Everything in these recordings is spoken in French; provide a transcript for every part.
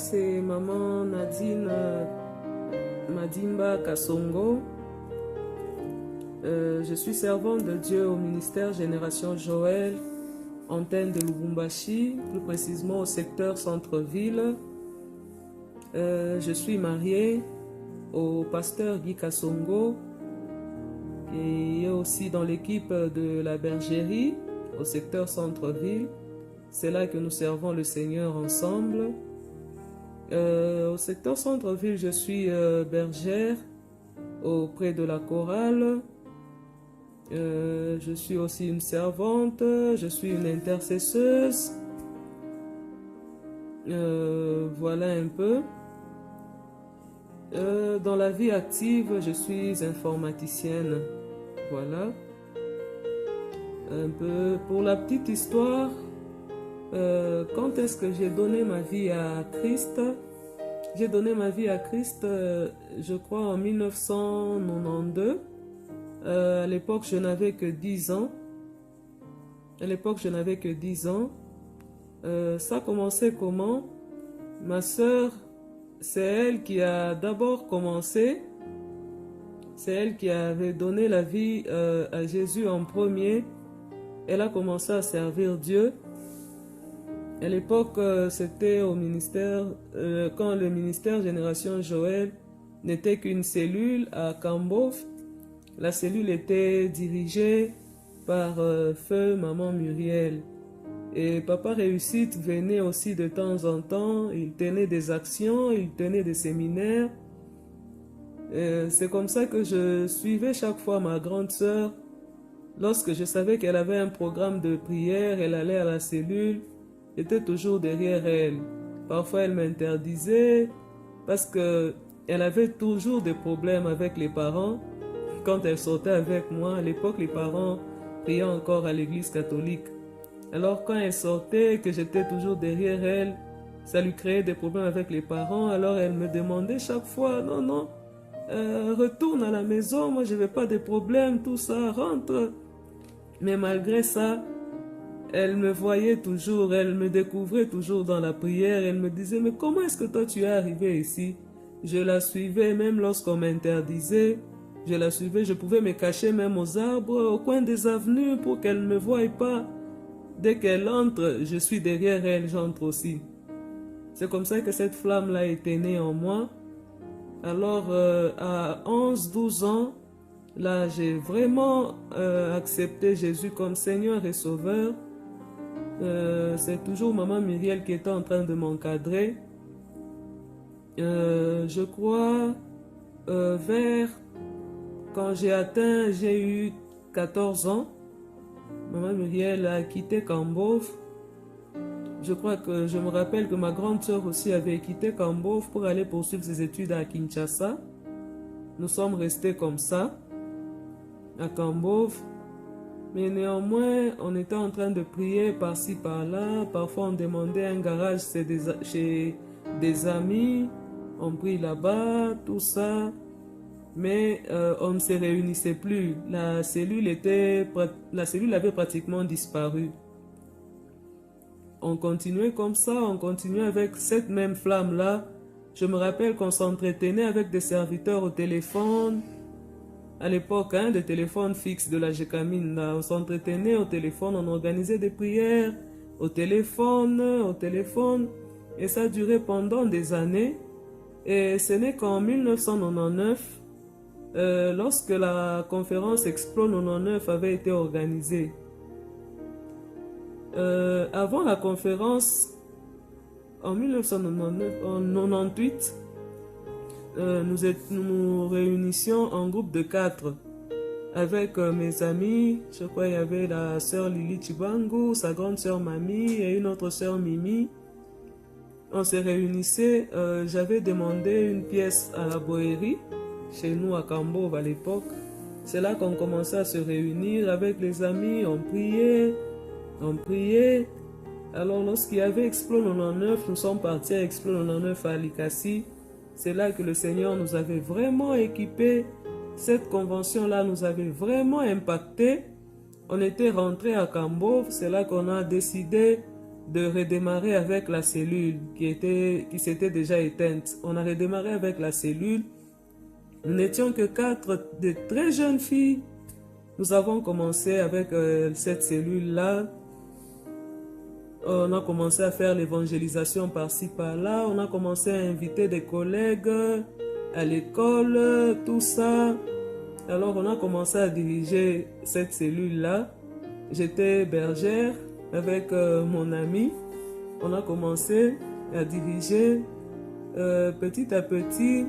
c'est maman Nadine Madimba Kasongo. Je suis servante de Dieu au ministère Génération Joël, antenne de Lubumbashi, plus précisément au secteur centre-ville. Je suis mariée au pasteur Guy Kasongo, qui est aussi dans l'équipe de la bergerie au secteur centre-ville. C'est là que nous servons le Seigneur ensemble. Au secteur centre-ville, je suis bergère auprès de la chorale. Je suis aussi une servante, je suis une intercesseuse. Voilà un peu. Dans la vie active, je suis informaticienne. Voilà. Un peu pour la petite histoire. Quand est-ce que j'ai donné ma vie à Christ? J'ai donné ma vie à Christ, je crois, en 1992. À l'époque, je n'avais que 10 ans. Ça a commencé comment? Ma sœur, c'est elle qui a d'abord commencé. C'est elle qui avait donné la vie à Jésus en premier. Elle a commencé à servir Dieu. À l'époque, c'était au ministère, quand le ministère Génération Joël n'était qu'une cellule à Kambov. La cellule était dirigée par feu Maman Muriel. Et Papa Réussite venait aussi de temps en temps. Il tenait des actions, il tenait des séminaires. C'est comme ça que je suivais chaque fois ma grande sœur. Lorsque je savais qu'elle avait un programme de prière, elle allait à la cellule. J'étais toujours derrière elle. Parfois, elle m'interdisait parce qu'elle avait toujours des problèmes avec les parents. Quand elle sortait avec moi, à l'époque, les parents priaient encore à l'église catholique. Alors, quand elle sortait, que j'étais toujours derrière elle, ça lui créait des problèmes avec les parents. Alors, elle me demandait chaque fois, non, retourne à la maison, moi, je n'avais pas de problème, tout ça, rentre. Mais malgré ça, elle me voyait toujours, elle me découvrait toujours dans la prière. Elle me disait, mais comment est-ce que toi tu es arrivé ici? Je la suivais même lorsqu'on m'interdisait. Je la suivais, je pouvais me cacher même aux arbres, au coin des avenues pour qu'elle ne me voie pas. Dès qu'elle entre, je suis derrière elle, j'entre aussi. C'est comme ça que cette flamme-là était née en moi. Alors, à 11-12 ans, là, j'ai vraiment accepté Jésus comme Seigneur et Sauveur. C'est toujours Maman Muriel qui était en train de m'encadrer. Je crois quand j'ai eu 14 ans, Maman Muriel a quitté Kambov. Je me rappelle que ma grande sœur aussi avait quitté Kambov pour aller poursuivre ses études à Kinshasa. Nous sommes restés comme ça, à Kambov. Mais néanmoins, on était en train de prier par-ci, par-là. Parfois, on demandait un garage chez des amis. On prie là-bas, tout ça. Mais on ne se réunissait plus. La cellule avait pratiquement disparu. On continuait comme ça, on continuait avec cette même flamme-là. Je me rappelle qu'on s'entretenait avec des serviteurs au téléphone. À l'époque, des téléphones fixes de la Gécamine, là, on s'entretenait au téléphone, on organisait des prières au téléphone. Et ça durait pendant des années. Et ce n'est qu'en 1999, lorsque la conférence Explo 99 avait été organisée. Avant la conférence, en 1998, nous réunissions en groupe de 4 avec mes amis. Je crois qu'il y avait la sœur Lili Chibangu, sa grande sœur Mamie et une autre sœur Mimi. On se réunissait. J'avais demandé une pièce à la Boérie, chez nous à Kambov à l'époque. C'est là qu'on commençait à se réunir avec les amis. On priait. Alors lorsqu'il y avait Explo 99, nous sommes partis à Explo 99 à Likasi. C'est là que le Seigneur nous avait vraiment équipés. Cette convention-là nous avait vraiment impacté. On était rentré à Kambov. C'est là qu'on a décidé de redémarrer avec la cellule qui s'était déjà éteinte. On a redémarré avec la cellule. Nous n'étions que 4 de très jeunes filles. Nous avons commencé avec cette cellule-là. On a commencé à faire l'évangélisation par-ci, par-là. On a commencé à inviter des collègues à l'école, tout ça. Alors, on a commencé à diriger cette cellule-là. J'étais bergère avec mon ami. On a commencé à diriger petit à petit.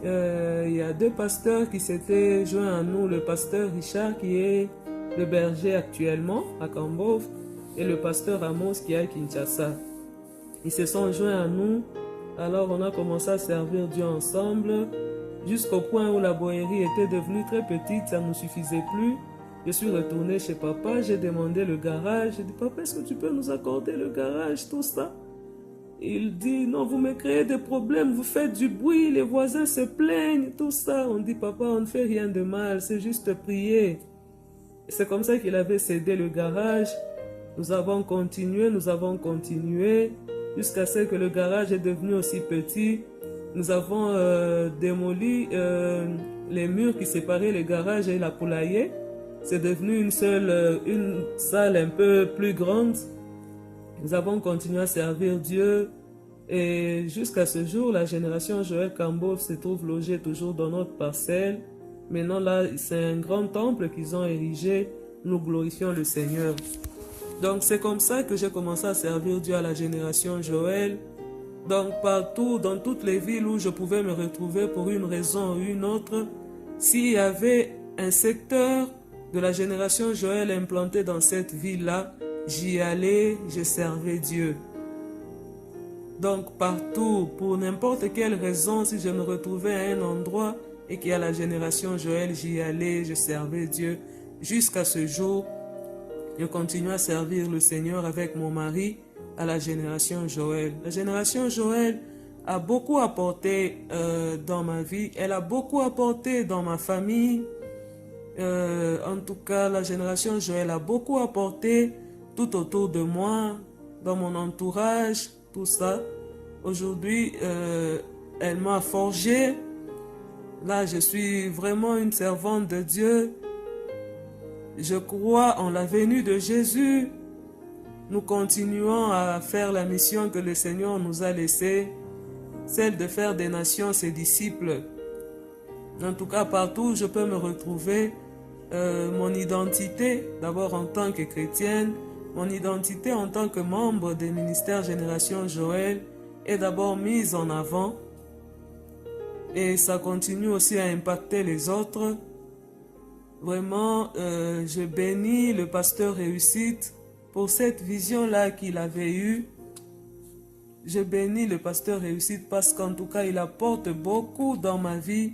Il y a 2 pasteurs qui s'étaient joints à nous. Le pasteur Richard qui est le berger actuellement à Kambov et le pasteur Amos qui est à Kinshasa. Ils se sont joints à nous. Alors on a commencé à servir Dieu ensemble jusqu'au point où la bohérie était devenue très petite, ça ne nous suffisait plus. Je suis retourné chez papa, j'ai demandé le garage. J'ai dit, papa, est-ce que tu peux nous accorder le garage, tout ça? Il dit, non, vous me créez des problèmes, vous faites du bruit, les voisins se plaignent, tout ça. On dit, papa, on ne fait rien de mal, c'est juste prier. C'est comme ça qu'il avait cédé le garage. Nous avons continué, jusqu'à ce que le garage est devenu aussi petit. Nous avons démoli les murs qui séparaient le garage et la poulailler. C'est devenu une salle un peu plus grande. Nous avons continué à servir Dieu et jusqu'à ce jour, la génération Joël Kambov se trouve logée toujours dans notre parcelle. Maintenant là, c'est un grand temple qu'ils ont érigé. Nous glorifions le Seigneur. Donc c'est comme ça que j'ai commencé à servir Dieu à la génération Joël. Donc partout, dans toutes les villes où je pouvais me retrouver pour une raison ou une autre, s'il y avait un secteur de la génération Joël implanté dans cette ville-là, j'y allais, je servais Dieu. Donc partout, pour n'importe quelle raison, si je me retrouvais à un endroit et qu'il y a la génération Joël, j'y allais, je servais Dieu. Jusqu'à ce jour, je continue à servir le Seigneur avec mon mari à la génération Joël. La génération Joël a beaucoup apporté dans ma vie, elle a beaucoup apporté dans ma famille. En tout cas, la génération Joël a beaucoup apporté tout autour de moi, dans mon entourage, tout ça. Aujourd'hui, elle m'a forgé. Là, je suis vraiment une servante de Dieu. Je crois en la venue de Jésus. Nous continuons à faire la mission que le Seigneur nous a laissée, celle de faire des nations ses disciples. En tout cas, partout où je peux me retrouver, mon identité, d'abord en tant que chrétienne, mon identité en tant que membre des ministères Génération Joël est d'abord mise en avant et ça continue aussi à impacter les autres. Vraiment, je bénis le pasteur Réussite pour cette vision-là qu'il avait eue. Je bénis le pasteur Réussite parce qu'en tout cas, il apporte beaucoup dans ma vie.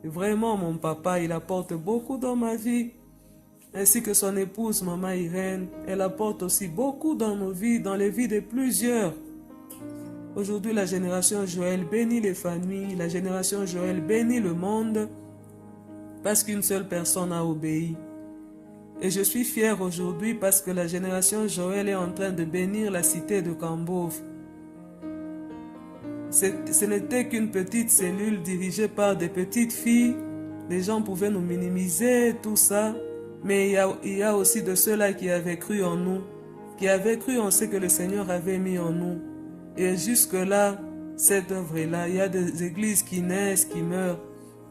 Vraiment, mon papa, il apporte beaucoup dans ma vie. Ainsi que son épouse, maman Irène, elle apporte aussi beaucoup dans nos vies, dans les vies de plusieurs. Aujourd'hui, la génération Joël bénit les familles, la génération Joël bénit le monde parce qu'une seule personne a obéi. Et je suis fier aujourd'hui parce que la génération Joël est en train de bénir la cité de Kambov. Ce n'était qu'une petite cellule dirigée par des petites filles. Les gens pouvaient nous minimiser, tout ça. Mais il y a aussi de ceux-là qui avaient cru en nous, qui avaient cru en ce que le Seigneur avait mis en nous. Et jusque-là, cette œuvre-là, il y a des églises qui naissent, qui meurent.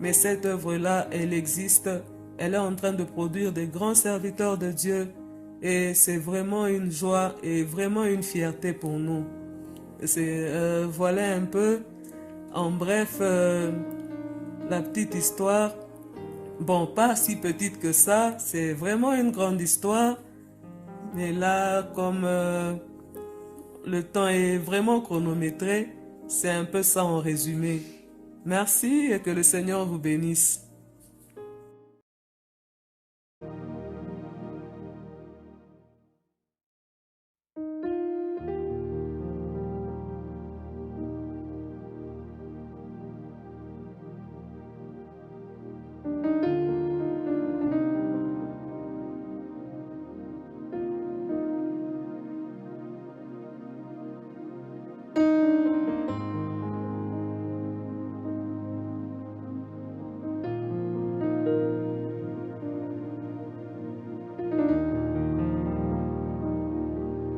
Mais cette œuvre-là, elle existe. Elle est en train de produire des grands serviteurs de Dieu. Et c'est vraiment une joie et vraiment une fierté pour nous. Voilà un peu, en bref, la petite histoire. Bon, pas si petite que ça, c'est vraiment une grande histoire. Mais là, comme le temps est vraiment chronométré, c'est un peu ça en résumé. Merci et que le Seigneur vous bénisse.